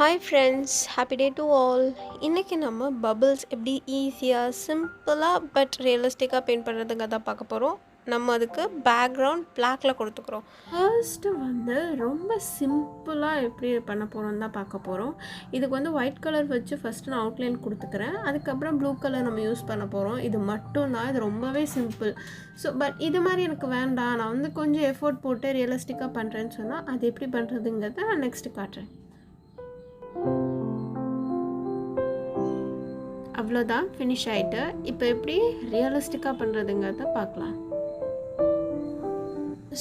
Hi friends, happy day to all. இன்றைக்கி நம்ம bubbles எப்படி ஈஸியாக சிம்பிளாக பட் ரியலிஸ்டிக்காக பெயிண்ட் பண்ணுறதுங்க தான் பார்க்க போகிறோம். நம்ம அதுக்கு பேக்ரவுண்ட் பிளாக்ல கொடுத்துக்கிறோம். ஃபர்ஸ்ட்டு ரொம்ப சிம்பிளாக எப்படி பண்ண போகிறோம் தான் பார்க்க போகிறோம். இதுக்கு ஒயிட் கலர் வச்சு ஃபஸ்ட்டு நான் அவுட்லைன் கொடுத்துக்கிறேன். அதுக்கப்புறம் ப்ளூ கலர் நம்ம யூஸ் பண்ண போகிறோம். இது மட்டும்தான், இது ரொம்பவே சிம்பிள். ஸோ பட் இது மாதிரி எனக்கு வேண்டாம், நான் கொஞ்சம் எஃபோர்ட் போட்டு ரியலிஸ்டிக்காக பண்ணுறேன்னு சொன்னால் அது எப்படி பண்ணுறதுங்கிறத நான் நெக்ஸ்ட்டு காட்டுறேன். அவ்வளோதான், ஃபினிஷ் ஆகிட்டு. இப்போ எப்படி ரியலிஸ்டிக்காக பண்ணுறதுங்கிறத பார்க்கலாம்.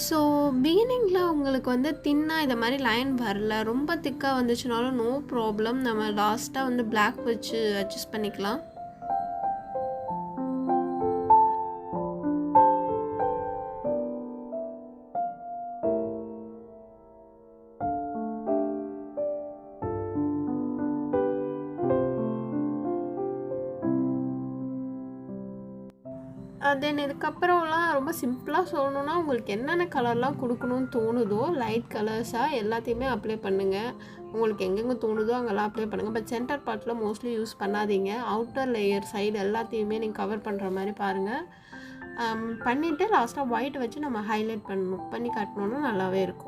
ஸோ பிகினிங்கில் உங்களுக்கு தின்னாக இதை மாதிரி லைன் வரல, ரொம்ப திக்காக வந்துச்சுனாலும் நோ ப்ராப்ளம், நம்ம லாஸ்ட்டாக பிளாக் வச்சு அட்ஜஸ்ட் பண்ணிக்கலாம். தென் இதுக்கப்புறம்லாம் ரொம்ப சிம்பிளாக சொல்லணுன்னா, உங்களுக்கு என்னென்ன கலர்லாம் கொடுக்கணும்னு தோணுதோ லைட் கலர்ஸாக எல்லாத்தையுமே அப்ளை பண்ணுங்கள். உங்களுக்கு எங்கெங்கே தோணுதோ அங்கெல்லாம் அப்ளை பண்ணுங்கள். பட் சென்டர் பார்ட்டில் மோஸ்ட்லி யூஸ் பண்ணாதீங்க. அவுட்டர் லேயர் சைடு எல்லாத்தையுமே நீங்கள் கவர் பண்ணுற மாதிரி பாருங்கள். பண்ணிவிட்டு லாஸ்ட்டாக ஒயிட் வச்சு நம்ம ஹைலைட் பண்ணி காட்டணுன்னா நல்லாவே இருக்கும்.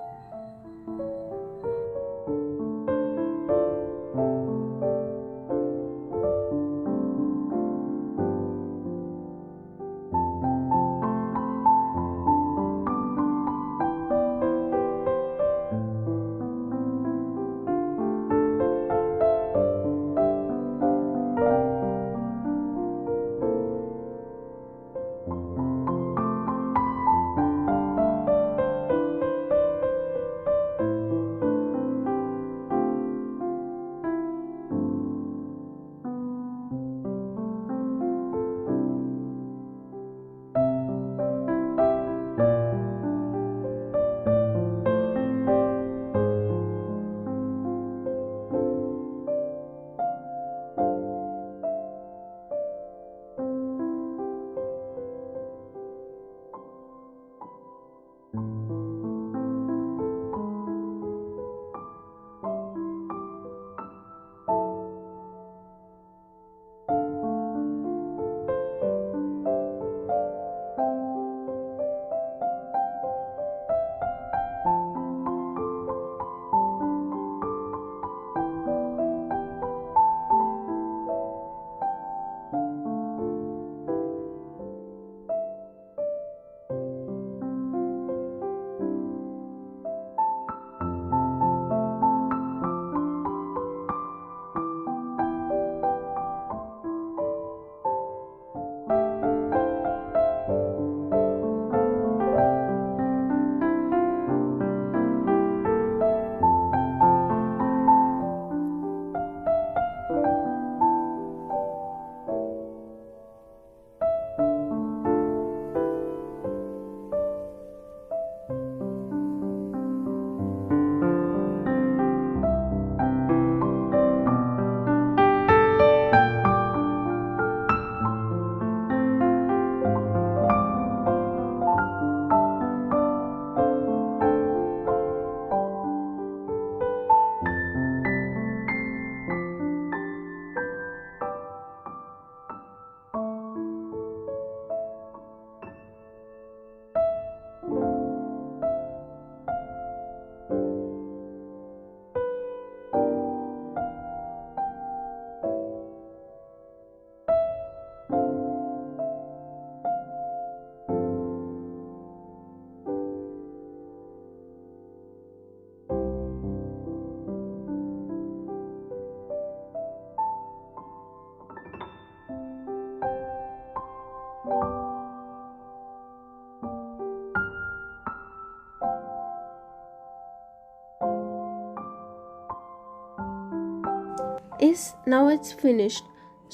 Now it's finished.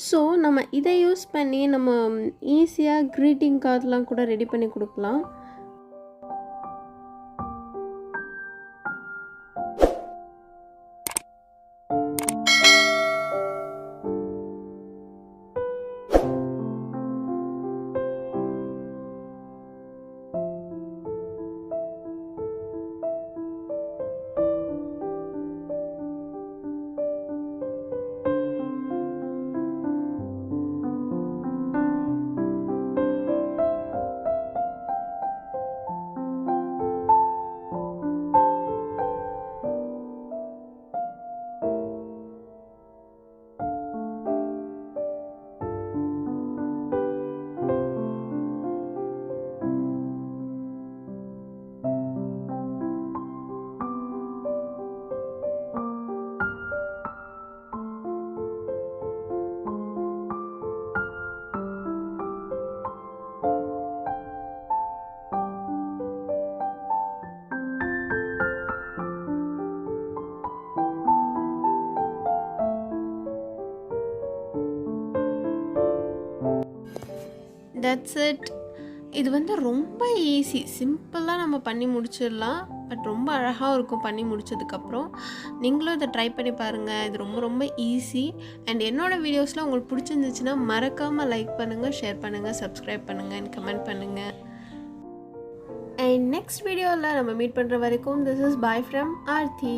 ஸோ நம்ம இதை யூஸ் பண்ணி நம்ம ஈஸியாக க்ரீட்டிங் கார்டெலாம் கூட ரெடி பண்ணி கொடுக்கலாம். That's it. இது வந்து ரொம்ப ஈஸி, சிம்பிளாக நம்ம பண்ணி முடிச்சிடலாம். பட் ரொம்ப அழகாகவும் இருக்கும் பண்ணி முடிச்சதுக்கப்புறம். நீங்களும் இதை ட்ரை பண்ணி பாருங்கள். இது ரொம்ப ரொம்ப ஈஸி. அண்ட் என்னோடய வீடியோஸ்லாம் உங்களுக்கு பிடிச்சிருந்துச்சுன்னா மறக்காமல் லைக் பண்ணுங்கள், ஷேர் பண்ணுங்கள், சப்ஸ்கிரைப் பண்ணுங்கள் அண்ட் கமெண்ட் பண்ணுங்கள். அண்ட் நெக்ஸ்ட் வீடியோவில் நம்ம மீட் பண்ணுற வரைக்கும் this is bye from Aarthi.